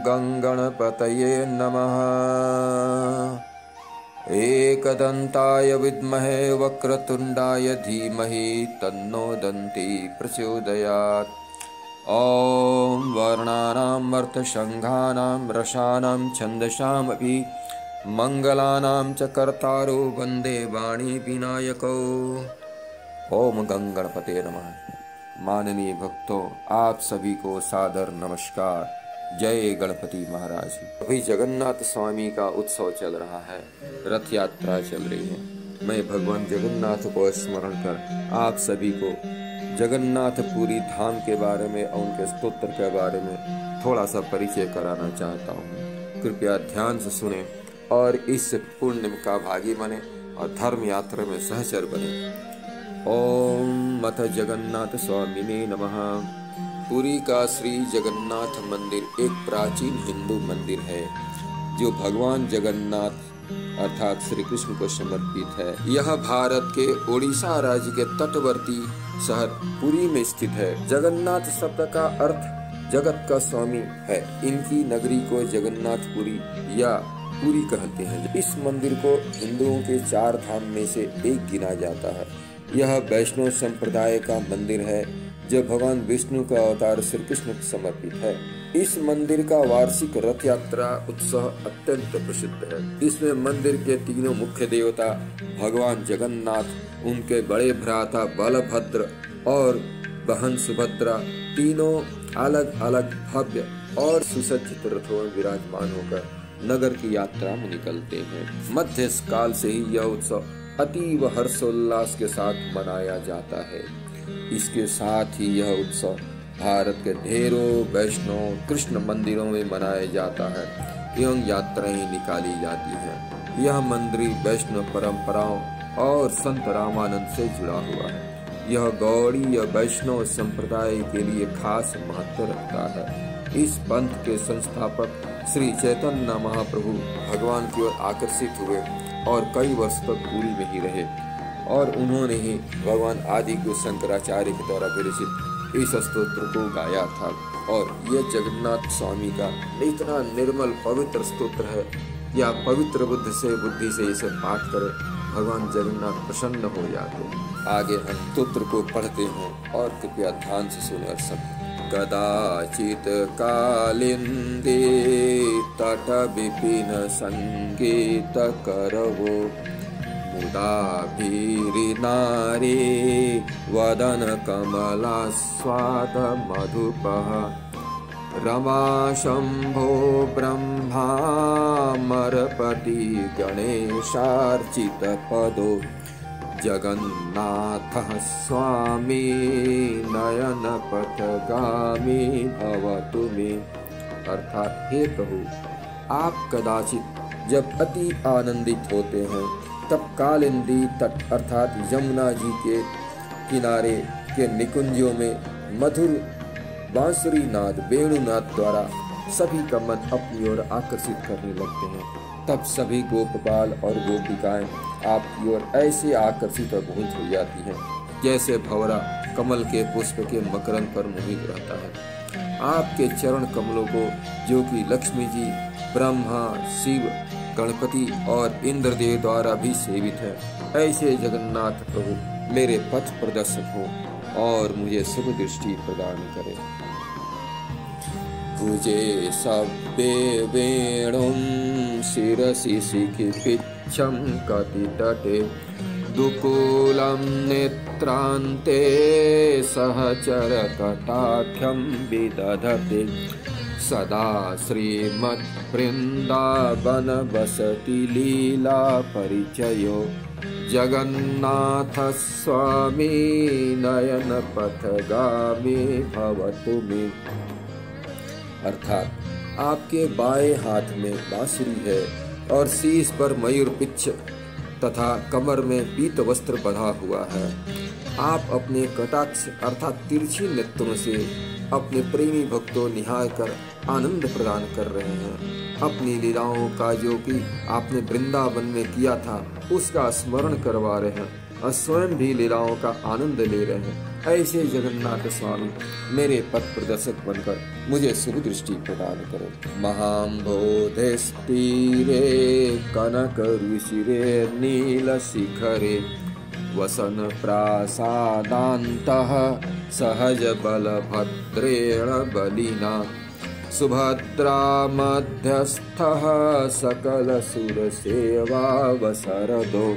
गंगणपतये नमः। एकदन्ताय विद्महे वक्रतुण्डाय धीमहि तन्नो दन्ती प्रचोदयात्। ॐ वर्णानां अर्थसङ्घानां रसानां छन्दसामपि मंगलानां च कर्तारो वन्दे वाणी विनायको। ओम गंगणपते नमः। माननीय भक्तों, आप सभी को सादर नमस्कार। जय गणपति महाराज। अभी जगन्नाथ स्वामी का उत्सव चल रहा है, रथ यात्रा चल रही है। मैं भगवान जगन्नाथ को स्मरण कर आप सभी को जगन्नाथपुरी धाम के बारे में और उनके स्तोत्र के बारे में थोड़ा सा परिचय कराना चाहता हूँ। कृपया ध्यान से सुने और इस पुण्य का भागी बने और धर्म यात्रा में सहचर बने। ओम मथ जगन्नाथ स्वामिने नमः। पुरी का श्री जगन्नाथ मंदिर एक प्राचीन हिंदू मंदिर है जो भगवान जगन्नाथ अर्थात श्री कृष्ण को समर्पित है। यह भारत के ओडिशा राज्य के तटवर्ती शहर पुरी में स्थित है। जगन्नाथ शब्द का अर्थ जगत का स्वामी है। इनकी नगरी को जगन्नाथपुरी या पुरी कहते हैं। इस मंदिर को हिंदुओं के 4 धाम में से एक गिना जाता है। यह वैष्णव संप्रदाय का मंदिर है जो भगवान विष्णु का अवतार श्री कृष्ण को समर्पित है। इस मंदिर का वार्षिक रथ यात्रा उत्सव अत्यंत प्रसिद्ध है। इसमें मंदिर के तीनों मुख्य देवता भगवान जगन्नाथ, उनके बड़े भ्राता बलभद्र और बहन सुभद्रा तीनों अलग अलग भव्य और सुसज्जित रथों में विराजमान होकर नगर की यात्रा में निकलते हैं। मध्य काल से ही यह उत्सव अतीव हर्षोल्लास के साथ मनाया जाता है। इसके साथ ही यह उत्सव भारत के ढेरों वैष्णव कृष्ण मंदिरों में मनाया जाता है एवं यात्राएं निकाली जाती हैं। यह मंदिर वैष्णव परंपराओं और संत रामानंद से जुड़ा हुआ है। यह गौड़ीय वैष्णव संप्रदाय के लिए खास महत्व रखता है। इस पंथ के संस्थापक श्री चैतन्य महाप्रभु भगवान की ओर आकर्षित हुए और कई वर्ष तक पुरी में ही रहे और उन्होंने ही भगवान आदि को शंकराचार्य के द्वारा विरचित इस स्तोत्र को गाया था। और यह जगन्नाथ स्वामी का इतना निर्मल पवित्र स्तोत्र है या पवित्र बुद्धि से इसे पाठ करें, भगवान जगन्नाथ प्रसन्न हो जाते हैं। आगे हम स्तोत्र को पढ़ते हैं और कृपया ध्यान से सुने और समझें। कदाचित कालिंदी तट विपिन संगीत करवो मुदा भीरी नारी वदन कमला स्वाद मधुपः रमा शंभो ब्रह्मामरपति गणेशार्चित पदो जगन्नाथः स्वामी नयन पथगामी भवतु मे। अर्थात हे प्रभु, आप कदाचित जब अति आनंदित होते हैं तब कालिंदी तट अर्थात यमुना जी के किनारे के निकुंजों में मधुर बांसुरी नाद वेणुनाद द्वारा सभी का मन अपनी ओर आकर्षित करने लगते हैं। तब सभी गोपबाल और गोपिकाएं आपकी ओर ऐसे आकर्षित और मोहित हो जाती हैं जैसे भंवरा कमल के पुष्प के मकरंद पर मोहित रहता है। आपके चरण कमलों को जो कि लक्ष्मी जी, ब्रह्मा, शिव, गणपति और इंद्रदेव द्वारा भी सेवित है, ऐसे जगन्नाथ प्रभु मेरे पथ प्रदर्शक हो और मुझे शुभ दृष्टि प्रदान करे। भुजे सव्ये वेणुं शिरसि शिखिपिच्छं कटितटे दुकूलं नेत्रान्ते सहचर कटाक्षं विदधते सदा श्रीमद्वृन्दावन वसति लीला परिचयो जगन्नाथ स्वामी नयन पथगामी भवतु मे। अर्थात आपके बाएं हाथ में बांसुरी है और शीश पर मयूर पिच्छ तथा कमर में पीत वस्त्र बंधा हुआ है। आप अपने कटाक्ष अर्थात तिरछी नेत्रों से अपने प्रेमी भक्तों निहार कर आनंद प्रदान कर रहे हैं। अपनी लीलाओं का जो कि आपने वृंदावन में किया था उसका स्मरण करवा रहे हैं और स्वयं भी लीलाओं का आनंद ले रहे हैं। ऐसे जगन्नाथ स्वामी मेरे पथ प्रदर्शक बनकर मुझे शुभ दृष्टि प्रदान करें। महाम्बोधिस्तीरे कनक रुचिरे नील शिखरे वसन प्रासादान्तः सहज बलभद्रेण बलिना सुभद्रा मध्यस्थः सकल सुर सेवावसरदो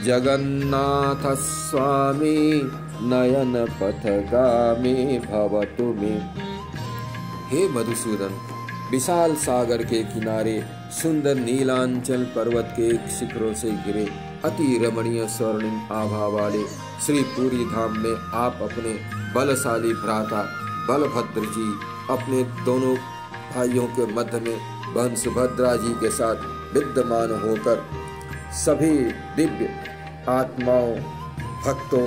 जगन्नाथ स्वामी नयन पथगामी भवतु मे। हे मधुसूदन, विशाल सागर के किनारे सुंदर नीलांचल पर्वत के शिखरों से घिरे अति रमणीय स्वर्णिम आभा वाले श्री पुरी धाम में आप अपने बलशाली भ्राता बलभद्र जी अपने दोनों भाइयों के मध्य में बहन सुभद्रा जी के साथ विद्यमान होकर सभी दिव्य आत्माओं, भक्तों,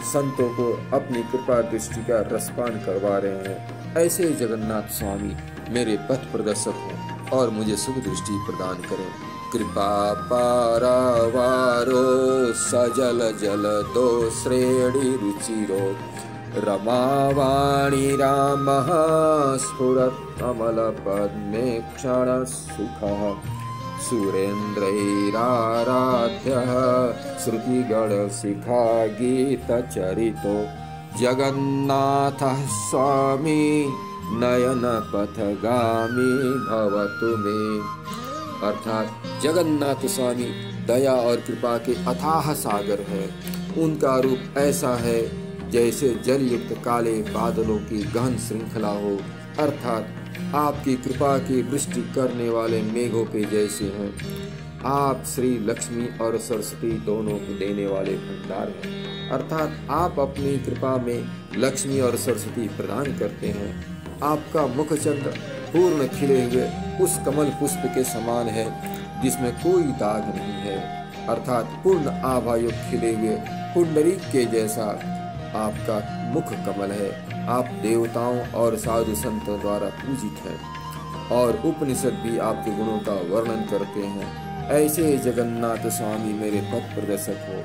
संतों को अपनी कृपा दृष्टि का रसपान करवा रहे हैं। ऐसे जगन्नाथ स्वामी मेरे पथ प्रदर्शक हो और मुझे शुभ दृष्टि प्रदान करें। कृपा पारावारो सजल जल दो श्रेणी रुचिरो रमावाणी रामः स्फुरत् कमल पद्मे क्षण सुखः सुरेन्द्रैराराध्यः श्रुतिगण शिखा गीत चरितो जगन्नाथः स्वामी नयन पथगामी भवतु मे। अर्थात जगन्नाथ स्वामी दया और कृपा के अथाह सागर है। उनका रूप ऐसा है जैसे जल युक्त काले बादलों की गहन श्रृंखला हो, अर्थात आपकी कृपा की वृष्टि करने वाले मेघों के जैसे हैं। आप श्री लक्ष्मी और सरस्वती दोनों को देने वाले भंडार हैं, अर्थात आप अपनी कृपा में लक्ष्मी और सरस्वती प्रदान करते हैं। आपका मुखचंद्र पूर्ण खिले हुए उस कमल पुष्प के समान है जिसमें कोई दाग नहीं है, अर्थात पूर्ण आभायुक्त खिले हुए पुंडरीक के जैसा आपका मुख कमल है। आप देवताओं और साधु संतों द्वारा पूजित हैं और उपनिषद भी आपके गुणों का वर्णन करते हैं। ऐसे जगन्नाथ स्वामी मेरे पथ प्रदर्शक हो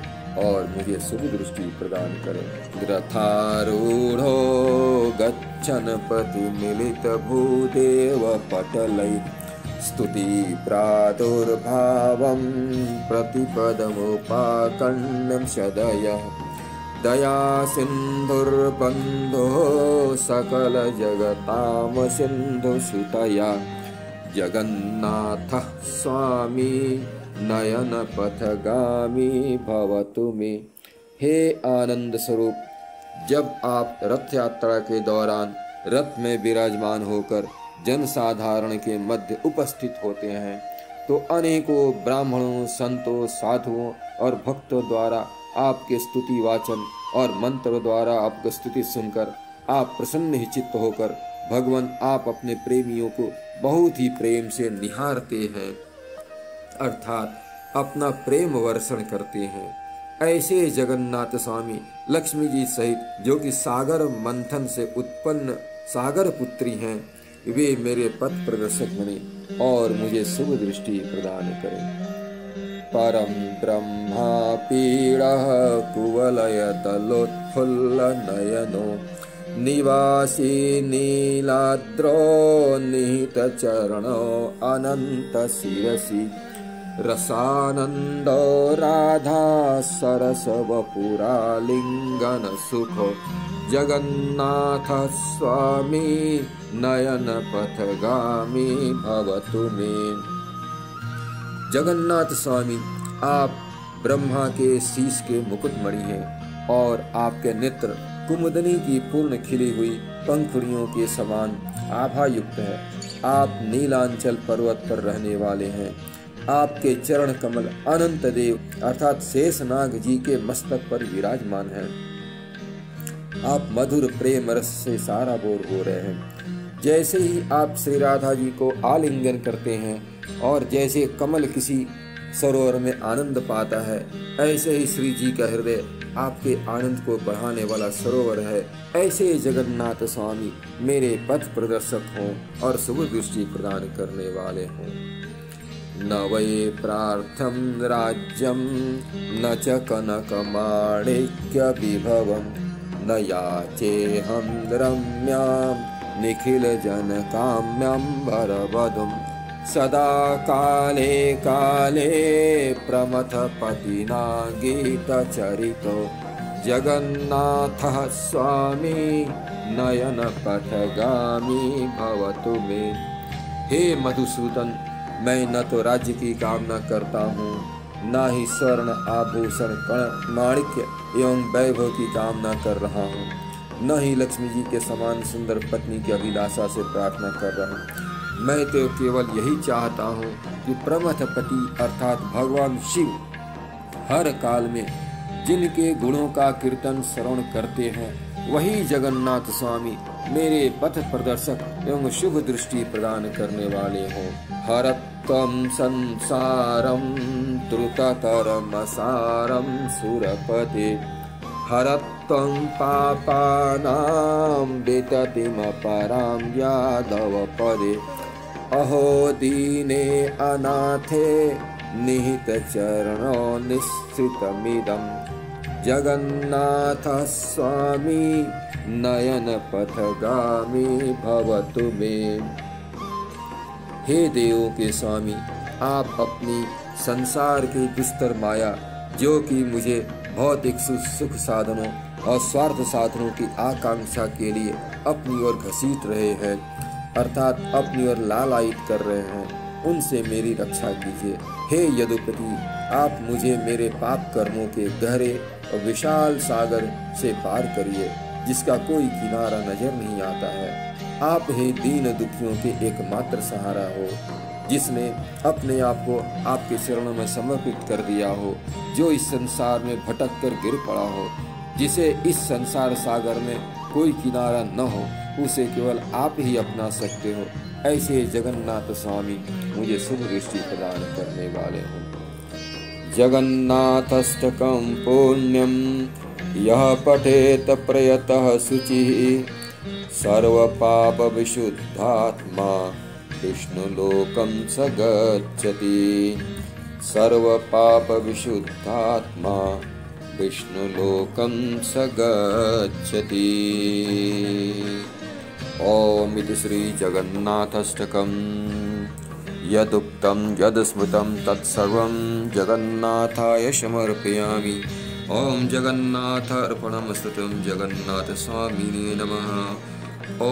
और मुझे शुभ दृष्टि प्रदान करें। रथारूढ़ो गच्छन् प्रतिमिलित भूदेव पटलै स्तुति प्रादुर्भावं प्रतिपदमुपाकर्ण्यं सदयः दया सिन्धुर्बन्धो सकल जगताम सिन्धु सुतया जगन्नाथ स्वामी नयन पथगामी भवतु मे। हे आनंद स्वरूप, जब आप रथ यात्रा के दौरान रथ में विराजमान होकर जनसाधारण के मध्य उपस्थित होते हैं तो अनेकों ब्राह्मणों, संतों, साधुओं और भक्तों द्वारा आपके स्तुति वाचन और मंत्र द्वारा आपकी स्तुति सुनकर आप प्रसन्न चित्त होकर भगवान आप अपने प्रेमियों को बहुत ही प्रेम से निहारते हैं, अर्थात अपना प्रेम वर्षण करते हैं। ऐसे जगन्नाथ स्वामी लक्ष्मी जी सहित जो कि सागर मंथन से उत्पन्न सागर पुत्री हैं, वे मेरे पथ प्रदर्शक बने और मुझे शुभ दृष्टि प्रदान करें। परम ब्रह्मा पीड़ः कुवलयतलोत्फुल्ल नयनो निवासी नीलाद्रो निहित चरणो अनंत शिरसि रसानंदो राधा सरस वपुरा लिंगन सुखो जगन्नाथ स्वामी नयन पथगामी भवतु मे। जगन्नाथ स्वामी आप ब्रह्मा के शीश के मुकुटमणि हैं और आपके नेत्र कुमुदनी की पूर्ण खिली हुई पंखुड़ियों के समान आभा युक्त है। आप नीलांचल पर्वत पर रहने वाले हैं। आपके चरण कमल अनंत देव अर्थात शेषनाग जी के मस्तक पर विराजमान हैं। आप मधुर प्रेम रस से साराबोर हो रहे हैं। जैसे ही आप श्री राधा जी को आलिंगन करते हैं और जैसे कमल किसी सरोवर में आनंद पाता है, ऐसे ही श्री जी का हृदय आपके आनंद को बढ़ाने वाला सरोवर है। ऐसे जगन्नाथ स्वामी मेरे पथ प्रदर्शक हों और शुभ दृष्टि प्रदान करने वाले हों। न वै प्रार्थम राज्यम न च कनक माणिक्य विभवम न याचेऽहं रम्यां निखिलजनकाम्यं वरवधुं सदा काले काले प्रमथपतिना गीतचरितो जगन्नाथः स्वामी नयनपथगामी भवतु मे। हे मधुसूदन, मैं न तो राज्य की कामना करता हूँ, न ही स्वर्ण आभूषण कण माणिक्य एवं वैभव की कामना कर रहा हूँ, न ही लक्ष्मी जी के समान सुंदर पत्नी की अभिलाषा से प्रार्थना कर रहा हूँ। मैं तो केवल यही चाहता हूँ कि प्रमथपति अर्थात भगवान शिव हर काल में जिनके गुणों का कीर्तन श्रवण करते हैं वही जगन्नाथ स्वामी मेरे पथ प्रदर्शक एवं शुभ दृष्टि प्रदान करने वाले हों। हरत्वं संसारं द्रुततरमसारं सुरपते हरत्वं पापानां विततिमपरां यादवपदे अहो दीने अनाथे निहितचरणो निःसृतमिदं जगन्नाथ स्वामी नयनपथगामी भवतु मे। हे देवों के स्वामी, आप अपनी संसार की दुस्तर माया जो कि मुझे भौतिक सुख साधनों और स्वार्थ साधनों की आकांक्षा के लिए अपनी ओर घसीट रहे हैं अर्थात अपनी ओर लालायित कर रहे हैं, उनसे मेरी रक्षा कीजिए। हे यदुपति, आप मुझे मेरे पाप कर्मों के गहरे और विशाल सागर से पार करिए जिसका कोई किनारा नजर नहीं आता है। आप ही दीन दुखियों के एकमात्र सहारा हो, जिसने अपने आप को आपके चरणों में समर्पित कर दिया हो, जो इस संसार में भटक कर गिर पड़ा हो, जिसे इस संसार सागर में कोई किनारा न हो, उसे केवल आप ही अपना सकते हो। ऐसे जगन्नाथ स्वामी मुझे शुभ दृष्टि प्रदान करने वाले हो। जगन्नाथस्तकं पुण्यं यः पठेत प्रयतः शुचिः सर्वपापविशुद्धात्मा विष्णुलोकं स गच्छति। सर्वपापविशुद्धात्मा विष्णुलोकं स गच्छति। ॐ इति श्री जगन्नाथाष्टकं यदुक्तं यदस्मृतं तत्सर्वं जगन्नाथाय समर्पयामि। ॐ जगन्नाथ अर्पणमस्तु जगन्नाथ स्वामिने नमः। ॐ